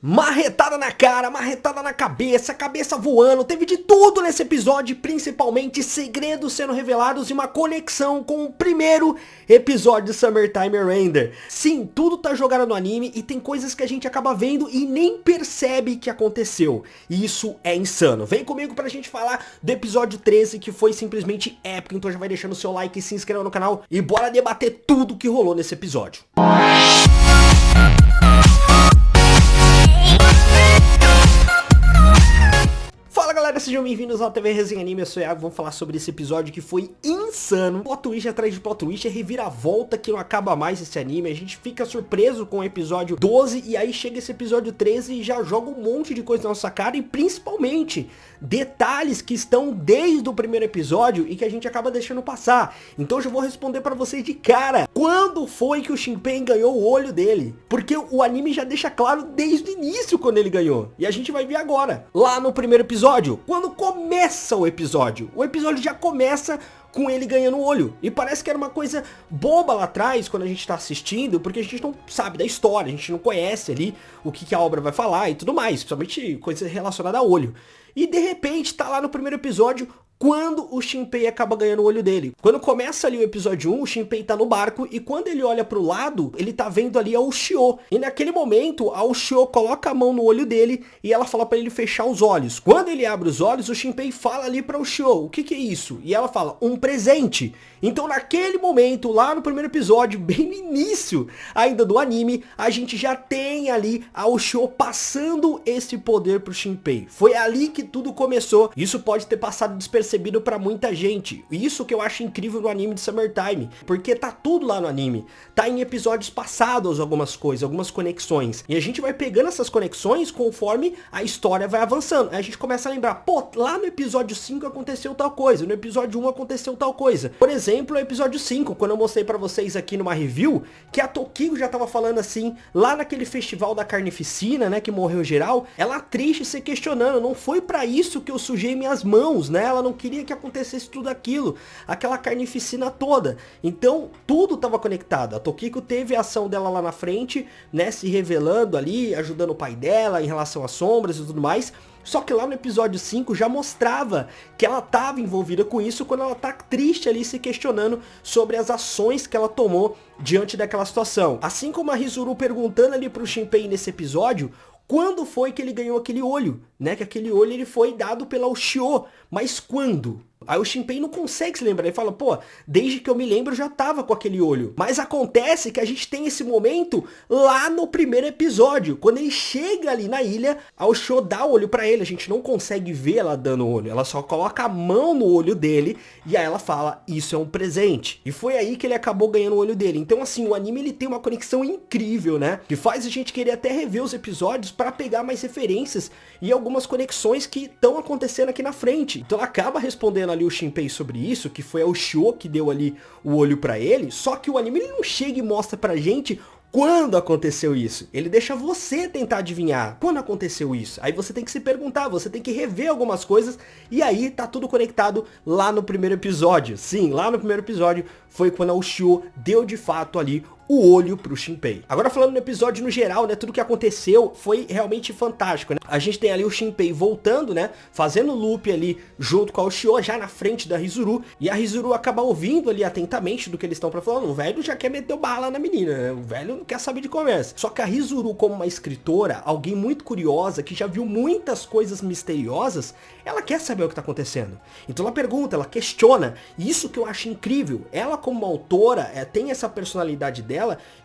Marretada na cara, marretada na cabeça, cabeça voando, teve de tudo nesse episódio, principalmente segredos sendo revelados e uma conexão com o primeiro episódio de Summertime Render. Sim, tudo tá jogado no anime e tem coisas que a gente acaba vendo e nem percebe que aconteceu. E isso é insano. Vem comigo pra gente falar do episódio 13, que foi simplesmente épico, então já vai deixando o seu like e se inscreva no canal e bora debater tudo que rolou nesse episódio. Fala galera, sejam bem-vindos ao TV Resenha Anime, eu sou o Iago, vamos falar sobre esse episódio que foi insano. Plot twist atrás de plot twist, é reviravolta que não acaba mais esse anime, a gente fica surpreso com o episódio 12 e aí chega esse episódio 13 e já joga um monte de coisa na nossa cara e principalmente detalhes que estão desde o primeiro episódio e que a gente acaba deixando passar. Então eu já vou responder pra vocês de cara, quando foi que o Shinpei ganhou o olho dele? Porque o anime já deixa claro desde o início quando ele ganhou, e a gente vai ver agora, lá no primeiro episódio, quando começa o episódio já começa com ele ganhando o olho. E parece que era uma coisa boba lá atrás, quando a gente tá assistindo, porque a gente não sabe da história, a gente não conhece ali o que a obra vai falar e tudo mais, principalmente coisa relacionada a olho. E de repente tá lá no primeiro episódio, quando o Shinpei acaba ganhando o olho dele. Quando começa ali o episódio 1, o Shinpei tá no barco e quando ele olha pro lado, ele tá vendo ali a Ushio. E naquele momento, a Ushio coloca a mão no olho dele e ela fala pra ele fechar os olhos. Quando ele abre os olhos, o Shinpei fala ali pra Ushio, o que é isso? E ela fala, um presente. Então naquele momento, lá no primeiro episódio, bem no início ainda do anime, a gente já tem ali a Ushio passando esse poder pro Shinpei. Foi ali que tudo começou. Isso pode ter passado despercebido pra muita gente. Isso que eu acho incrível no anime de Summertime, porque tá tudo lá no anime. Tá em episódios passados algumas coisas, algumas conexões. E a gente vai pegando essas conexões conforme a história vai avançando. Aí a gente começa a lembrar, pô, lá no episódio 5 aconteceu tal coisa, no episódio 1 aconteceu tal coisa. Por exemplo, o episódio 5, quando eu mostrei pra vocês aqui numa review, que a Tokiko já tava falando assim, lá naquele festival da carnificina, né, que morreu geral, ela triste se questionando, não foi pra isso que eu sujei minhas mãos, né, ela não queria que acontecesse tudo aquilo, aquela carnificina toda. Então, tudo tava conectado. A Tokiko teve a ação dela lá na frente, né, se revelando ali, ajudando o pai dela em relação às sombras e tudo mais. Só que lá no episódio 5 já mostrava que ela estava envolvida com isso quando ela tá triste ali se questionando sobre as ações que ela tomou diante daquela situação. Assim como a Rizuru perguntando ali pro Shinpei nesse episódio, quando foi que ele ganhou aquele olho, né? Que aquele olho ele foi dado pela Ushio, mas quando? Aí o Shinpei não consegue se lembrar, ele fala, pô, desde que eu me lembro eu já tava com aquele olho. Mas acontece que a gente tem esse momento lá no primeiro episódio, quando ele chega ali na ilha, a Ushio dá o olho pra ele, a gente não consegue ver ela dando o olho, ela só coloca a mão no olho dele, e aí ela fala, isso é um presente. E foi aí que ele acabou ganhando o olho dele. Então assim, o anime ele tem uma conexão incrível, né? Que faz a gente querer até rever os episódios pra pegar mais referências e algumas conexões que estão acontecendo aqui na frente. Então ela acaba respondendo ali o Shinpei sobre isso, que foi a Ushio que deu ali o olho pra ele, só que o anime ele não chega e mostra pra gente quando aconteceu isso. Ele deixa você tentar adivinhar quando aconteceu isso. Aí você tem que se perguntar, você tem que rever algumas coisas e aí tá tudo conectado lá no primeiro episódio. Sim, lá no primeiro episódio foi quando a Ushio deu de fato ali o olho pro Shinpei. Agora falando no episódio no geral, né, tudo que aconteceu foi realmente fantástico, né? A gente tem ali o Shinpei voltando, né, fazendo loop ali junto com a Ushio, já na frente da Rizuru, e a Rizuru acaba ouvindo ali atentamente do que eles estão pra falar. O velho já quer meter bala na menina, né? O velho não quer saber de conversa. Só que a Rizuru, como uma escritora, alguém muito curiosa, que já viu muitas coisas misteriosas, ela quer saber o que tá acontecendo. Então ela pergunta, ela questiona, e isso que eu acho incrível. Ela como uma autora, tem essa personalidade dela,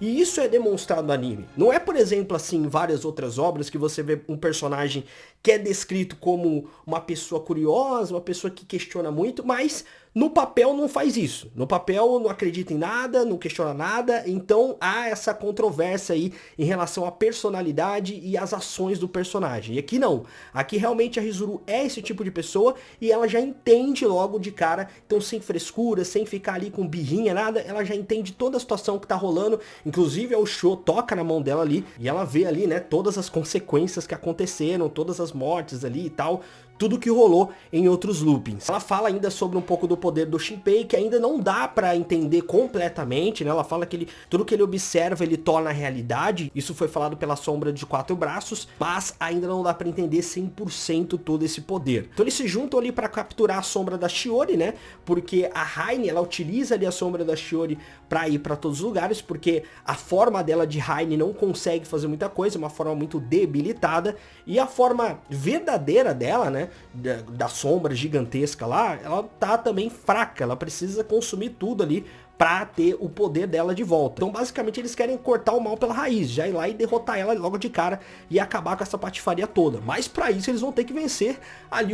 e isso é demonstrado no anime. Não é, por exemplo, assim, em várias outras obras que você vê um personagem que é descrito como uma pessoa curiosa, uma pessoa que questiona muito, mas no papel não faz isso. No papel não acredita em nada, não questiona nada, então há essa controvérsia aí em relação à personalidade e às ações do personagem. E aqui não. Aqui realmente a Rizuru é esse tipo de pessoa e ela já entende logo de cara, então sem frescura, sem ficar ali com birrinha, nada, ela já entende toda a situação que tá rolando, inclusive a Ushio toca na mão dela ali e ela vê ali, né, todas as consequências que aconteceram, todas as mortes ali e tal, tudo que rolou em outros loopings. Ela fala ainda sobre um pouco do poder do Shinpei, que ainda não dá pra entender completamente, né? Ela fala que tudo que ele observa, ele torna realidade. Isso foi falado pela sombra de 4 braços, mas ainda não dá pra entender 100% todo esse poder. Então eles se juntam ali pra capturar a sombra da Shiori, né? Porque a Raine, ela utiliza ali a sombra da Shiori pra ir pra todos os lugares, porque a forma dela de Raine não consegue fazer muita coisa, é uma forma muito debilitada, e a forma verdadeira dela, né, da sombra gigantesca lá, ela tá também fraca, ela precisa consumir tudo ali pra ter o poder dela de volta. Então basicamente eles querem cortar o mal pela raiz, já ir lá e derrotar ela logo de cara e acabar com essa patifaria toda. Mas pra isso eles vão ter que vencer ali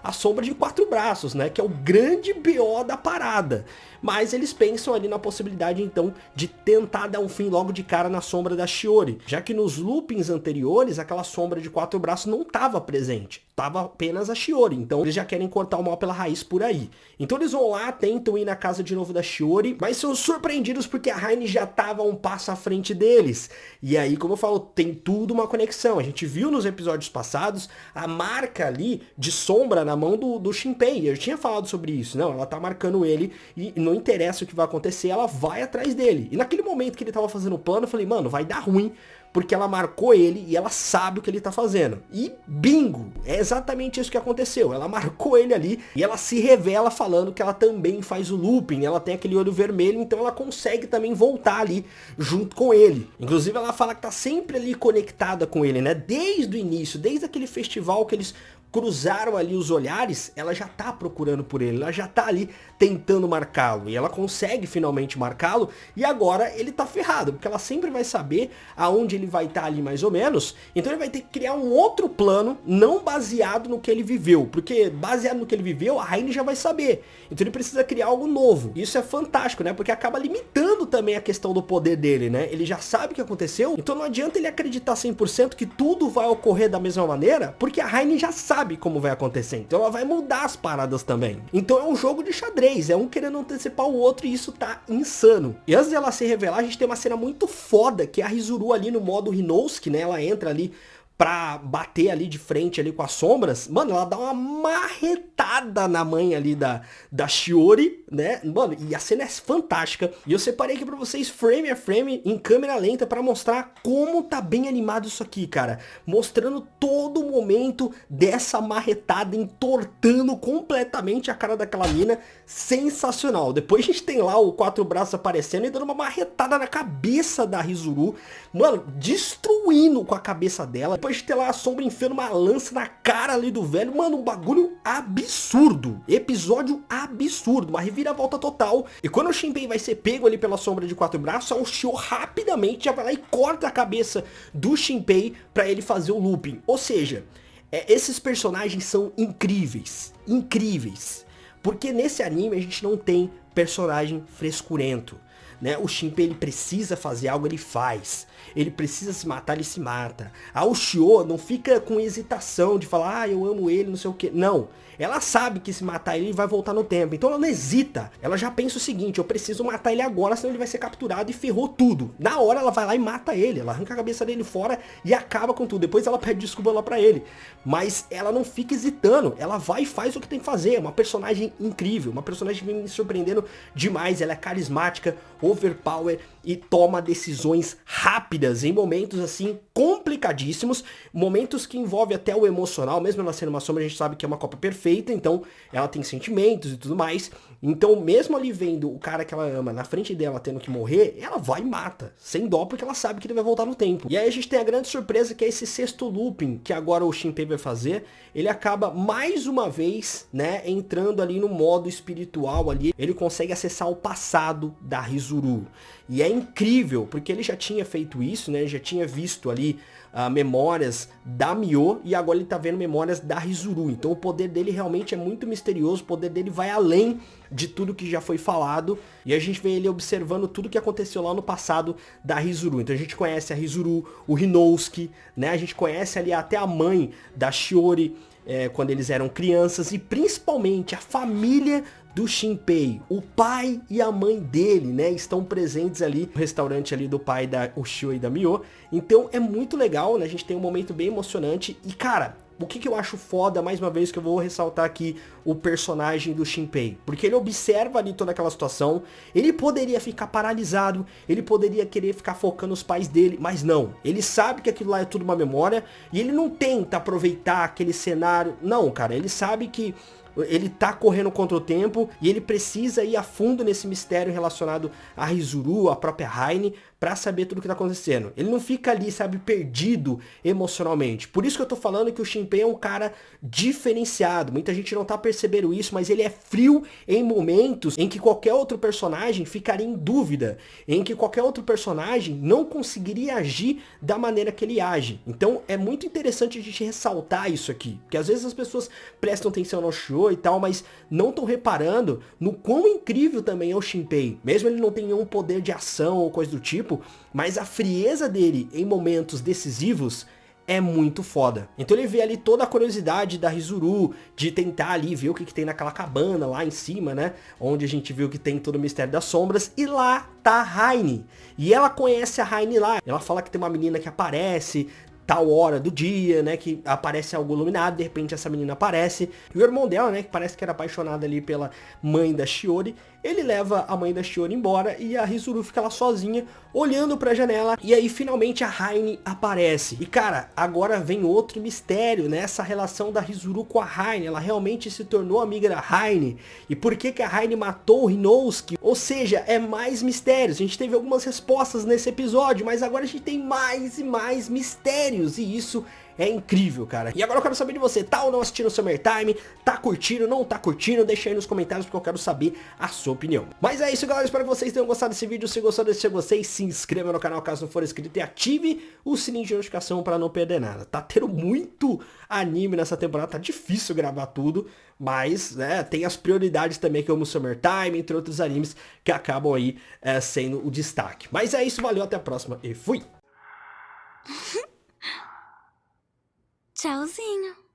a sombra de 4 braços, né, que é o grande BO da parada. Mas eles pensam ali na possibilidade então de tentar dar um fim logo de cara na sombra da Shiori, já que nos loopings anteriores aquela sombra de 4 braços não estava presente, tava apenas a Shiori. Então eles já querem cortar o mal pela raiz por aí. Então eles vão lá, tentam ir na casa de novo da Shiori, mas são surpreendidos porque a Raine já tava um passo à frente deles. E aí, como eu falo, tem tudo uma conexão. A gente viu nos episódios passados a marca ali de sombra na mão do Shinpei. Eu tinha falado sobre isso. Não, ela tá marcando ele e não interessa o que vai acontecer, ela vai atrás dele. E naquele momento que ele tava fazendo o plano, eu falei, mano, vai dar ruim, porque ela marcou ele e ela sabe o que ele tá fazendo. E bingo! É exatamente isso que aconteceu. Ela marcou ele ali e ela se revela falando que ela também faz o looping. Ela tem aquele olho vermelho, então ela consegue também voltar ali junto com ele. Inclusive ela fala que tá sempre ali conectada com ele, né? Desde o início, desde aquele festival que eles cruzaram ali os olhares, ela já tá procurando por ele, ela já tá ali tentando marcá-lo, e ela consegue finalmente marcá-lo, e agora ele tá ferrado, porque ela sempre vai saber aonde ele vai estar ali mais ou menos, então ele vai ter que criar um outro plano, não baseado no que ele viveu, porque baseado no que ele viveu, a Raine já vai saber, então ele precisa criar algo novo. Isso é fantástico, né, porque acaba limitando também a questão do poder dele, né, ele já sabe o que aconteceu, então não adianta ele acreditar 100% que tudo vai ocorrer da mesma maneira, porque a Raine já sabe como vai acontecer, então ela vai mudar as paradas também. Então é um jogo de xadrez, é um querendo antecipar o outro, e isso tá insano. E antes dela se revelar, a gente tem uma cena muito foda, que é a Rizuru ali no modo Hinousuke, né, ela entra ali pra bater ali de frente ali com as sombras, mano, ela dá uma marretada na mãe ali da Shiori, né, mano, e a cena é fantástica, e eu separei aqui pra vocês frame a frame, em câmera lenta, pra mostrar como tá bem animado isso aqui, cara, mostrando todo o momento dessa marretada, entortando completamente a cara daquela mina, sensacional. Depois a gente tem lá o 4 braços aparecendo e dando uma marretada na cabeça da Rizuru, mano, destruindo com a cabeça dela. Depois de ter lá a sombra enfiando uma lança na cara ali do velho, mano, um bagulho absurdo, episódio absurdo, uma reviravolta total. E quando o Shinpei vai ser pego ali pela sombra de 4 braços, a Ushio rapidamente já vai lá e corta a cabeça do Shinpei pra ele fazer o looping. Ou seja, esses personagens são incríveis, incríveis, porque nesse anime a gente não tem personagem frescurento, né? O Shinpei, ele precisa fazer algo, ele faz. Ele precisa se matar, ele se mata. A Ushio não fica com hesitação de falar, ah, eu amo ele, não sei o que. Não. Ela sabe que se matar ele vai voltar no tempo. Então ela não hesita. Ela já pensa o seguinte, eu preciso matar ele agora, senão ele vai ser capturado e ferrou tudo. Na hora ela vai lá e mata ele. Ela arranca a cabeça dele fora e acaba com tudo. Depois ela pede desculpa lá pra ele. Mas ela não fica hesitando. Ela vai e faz o que tem que fazer. É uma personagem incrível. Uma personagem que vem me surpreendendo demais. Ela é carismática, overpower e toma decisões rápidas em momentos assim complicadíssimos, momentos que envolvem até o emocional. Mesmo ela sendo uma sombra, a gente sabe que é uma copa perfeita, então ela tem sentimentos e tudo mais. Então mesmo ali vendo o cara que ela ama na frente dela tendo que morrer, ela vai e mata, sem dó, porque ela sabe que ele vai voltar no tempo. E aí a gente tem a grande surpresa, que é esse sexto looping que agora o Shinpei vai fazer. Ele acaba mais uma vez, né, entrando ali no modo espiritual ali. Ele consegue acessar o passado da Rizuru. E é incrível, porque ele já tinha feito isso, né? Ele já tinha visto ali memórias da Mio, e agora ele tá vendo memórias da Rizuru. Então o poder dele realmente é muito misterioso, o poder dele vai além de tudo que já foi falado, e a gente vê ele observando tudo que aconteceu lá no passado da Rizuru. Então a gente conhece a Rizuru, o Hinousuke, né? A gente conhece ali até a mãe da Shiori, quando eles eram crianças, e principalmente a família do Shinpei, o pai e a mãe dele, né, estão presentes ali no restaurante ali do pai da Ushio e da Mio. Então é muito legal, né, a gente tem um momento bem emocionante e, cara, O que eu acho foda, mais uma vez, que eu vou ressaltar aqui o personagem do Shinpei. Porque ele observa ali toda aquela situação, ele poderia ficar paralisado, ele poderia querer ficar focando nos pais dele, mas não. Ele sabe que aquilo lá é tudo uma memória e ele não tenta aproveitar aquele cenário. Não, cara, ele sabe que ele tá correndo contra o tempo e ele precisa ir a fundo nesse mistério relacionado a Rizuru, a própria Haine, pra saber tudo o que tá acontecendo. Ele não fica ali, sabe, perdido emocionalmente. Por isso que eu tô falando que o Shinpei é um cara diferenciado. Muita gente não tá percebendo isso, mas ele é frio em momentos em que qualquer outro personagem ficaria em dúvida, em que qualquer outro personagem não conseguiria agir da maneira que ele age. Então é muito interessante a gente ressaltar isso aqui, porque às vezes as pessoas prestam atenção no show e tal, mas não estão reparando no quão incrível também é o Shinpei. Mesmo ele não tenha nenhum poder de ação ou coisa do tipo, mas a frieza dele em momentos decisivos é muito foda. Então ele vê ali toda a curiosidade da Rizuru, de tentar ali ver o que tem naquela cabana lá em cima, né? Onde a gente viu que tem todo o mistério das sombras. E lá tá a Haine. E ela conhece a Haine lá. Ela fala que tem uma menina que aparece tal hora do dia, né, que aparece algo iluminado, de repente essa menina aparece, e o irmão dela, né, que parece que era apaixonado ali pela mãe da Shiori, ele leva a mãe da Shiori embora, e a Rizuru fica lá sozinha, olhando pra janela, e aí finalmente a Haine aparece. E cara, agora vem outro mistério, né, essa relação da Rizuru com a Haine, ela realmente se tornou amiga da Haine, e por que que a Haine matou o Hinousuke? Ou seja, é mais mistérios. A gente teve algumas respostas nesse episódio, mas agora a gente tem mais e mais mistérios. E isso é incrível, cara. E agora eu quero saber de você, tá ou não assistindo o Summertime? Tá curtindo, não tá curtindo? Deixa aí nos comentários porque eu quero saber a sua opinião. Mas é isso, galera, espero que vocês tenham gostado desse vídeo. Se gostou, deixa você se inscreva no canal caso não for inscrito e ative o sininho de notificação para não perder nada. Tá tendo muito anime nessa temporada, tá difícil gravar tudo, mas né, tem as prioridades também, que eu amo Summertime, entre outros animes que acabam aí sendo o destaque. Mas é isso, valeu, até a próxima e fui! Tchauzinho.